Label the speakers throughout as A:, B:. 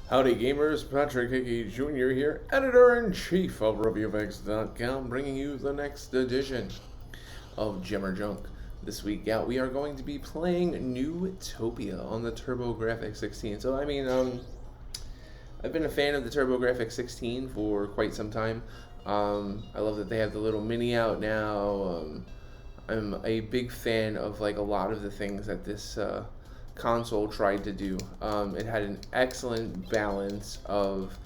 A: Howdy gamers, Patrick Hickey Jr. here, Editor-in-Chief of ReviewFix.com, bringing you the next edition of Gem or Junk. This week out, we are going to be playing Neutopia on the TurboGrafx 16. So, I've been a fan of the TurboGrafx 16 for quite some time. I love that they have the little mini out now. I'm a big fan of like a lot of the things that this console tried to do. It had an excellent balance of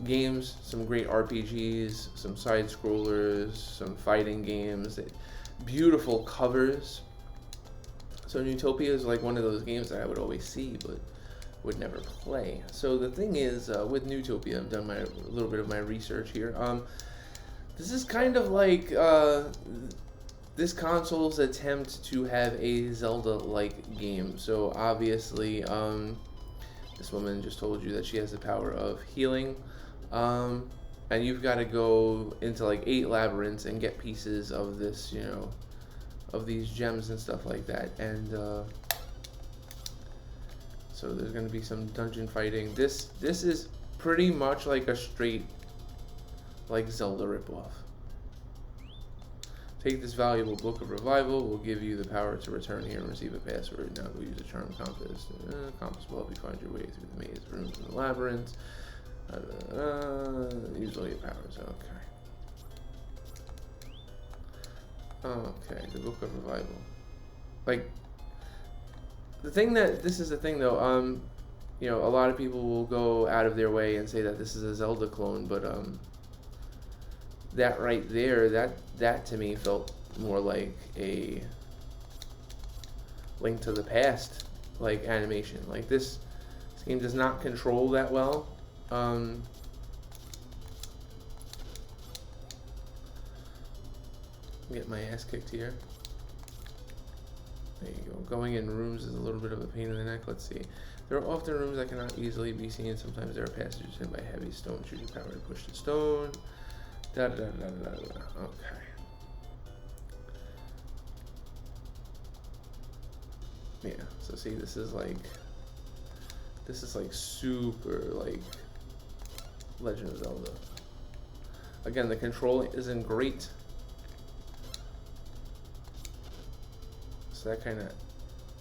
A: games, some great RPGs, some side scrollers, some fighting games, beautiful covers. So Neutopia is like one of those games that I would always see but would never play. So the thing is, with Neutopia, I've done a little bit of my research here. This is kind of like this console's attempt to have a Zelda-like game. So obviously, this woman just told you that she has the power of healing, and you've got to go into like 8 labyrinths and get pieces of this, you know, of these gems and stuff like that. And so there's going to be some dungeon fighting. This is pretty much like a straight like Zelda ripoff. Take this valuable book of revival. Will give you the power to return here and receive a password. Now go use a charm compass. Compass will help you find your way through the maze, rooms, and the labyrinths. Use all your powers. Okay, the book of revival. Like, the thing that, this is the thing though, you know, a lot of people will go out of their way and say that this is a Zelda clone, but that right there, that to me felt more like a Link to the Past like animation. Like this game does not control that well. Get my ass kicked here. There you go. Going in rooms is a little bit of a pain in the neck. Let's see. There are often rooms that cannot easily be seen. Sometimes there are passages hidden by heavy stones. Use your power to push the stone. Okay. Yeah, so see, this is like super like Legend of Zelda. Again, the control isn't great. So that kind of,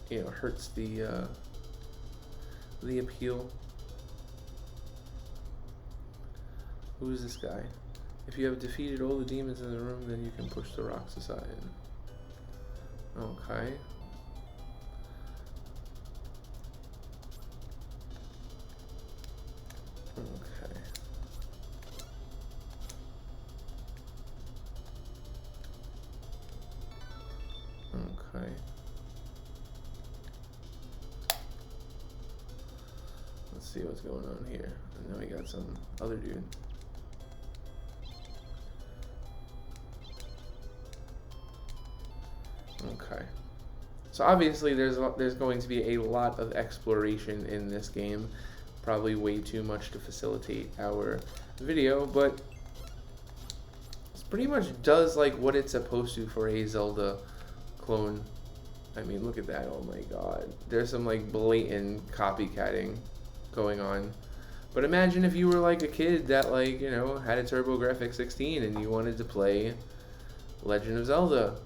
A: you know, hurts the appeal. Who is this guy? If you have defeated all the demons in the room, then you can push the rocks aside. Okay. Okay. Okay. Let's see what's going on here. And then we got some other dude. Okay, so obviously there's going to be a lot of exploration in this game, probably way too much to facilitate our video, but it pretty much does like what it's supposed to for a Zelda clone. I mean, look at that, oh my god, there's some like blatant copycatting going on. But imagine if you were like a kid that, like, you know, had a TurboGrafx 16 and you wanted to play Legend of Zelda.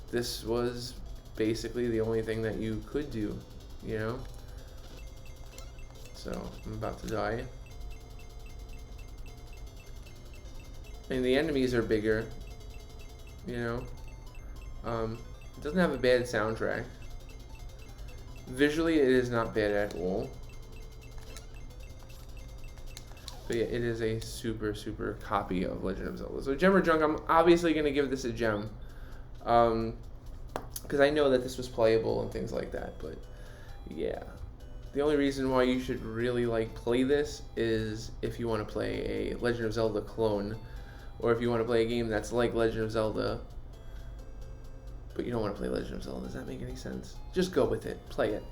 A: This was basically the only thing that you could do, you know? So, I'm about to die. I mean, the enemies are bigger, you know? It doesn't have a bad soundtrack. Visually, it is not bad at all. But yeah, it is a super, super copy of Legend of Zelda. So, Gem or Junk, I'm obviously going to give this a gem. Because I know that this was playable and things like that, but yeah, the only reason why you should really like play this is if you want to play a Legend of Zelda clone, or if you want to play a game that's like Legend of Zelda, but you don't want to play Legend of Zelda. Does that make any sense? Just go with it, play it.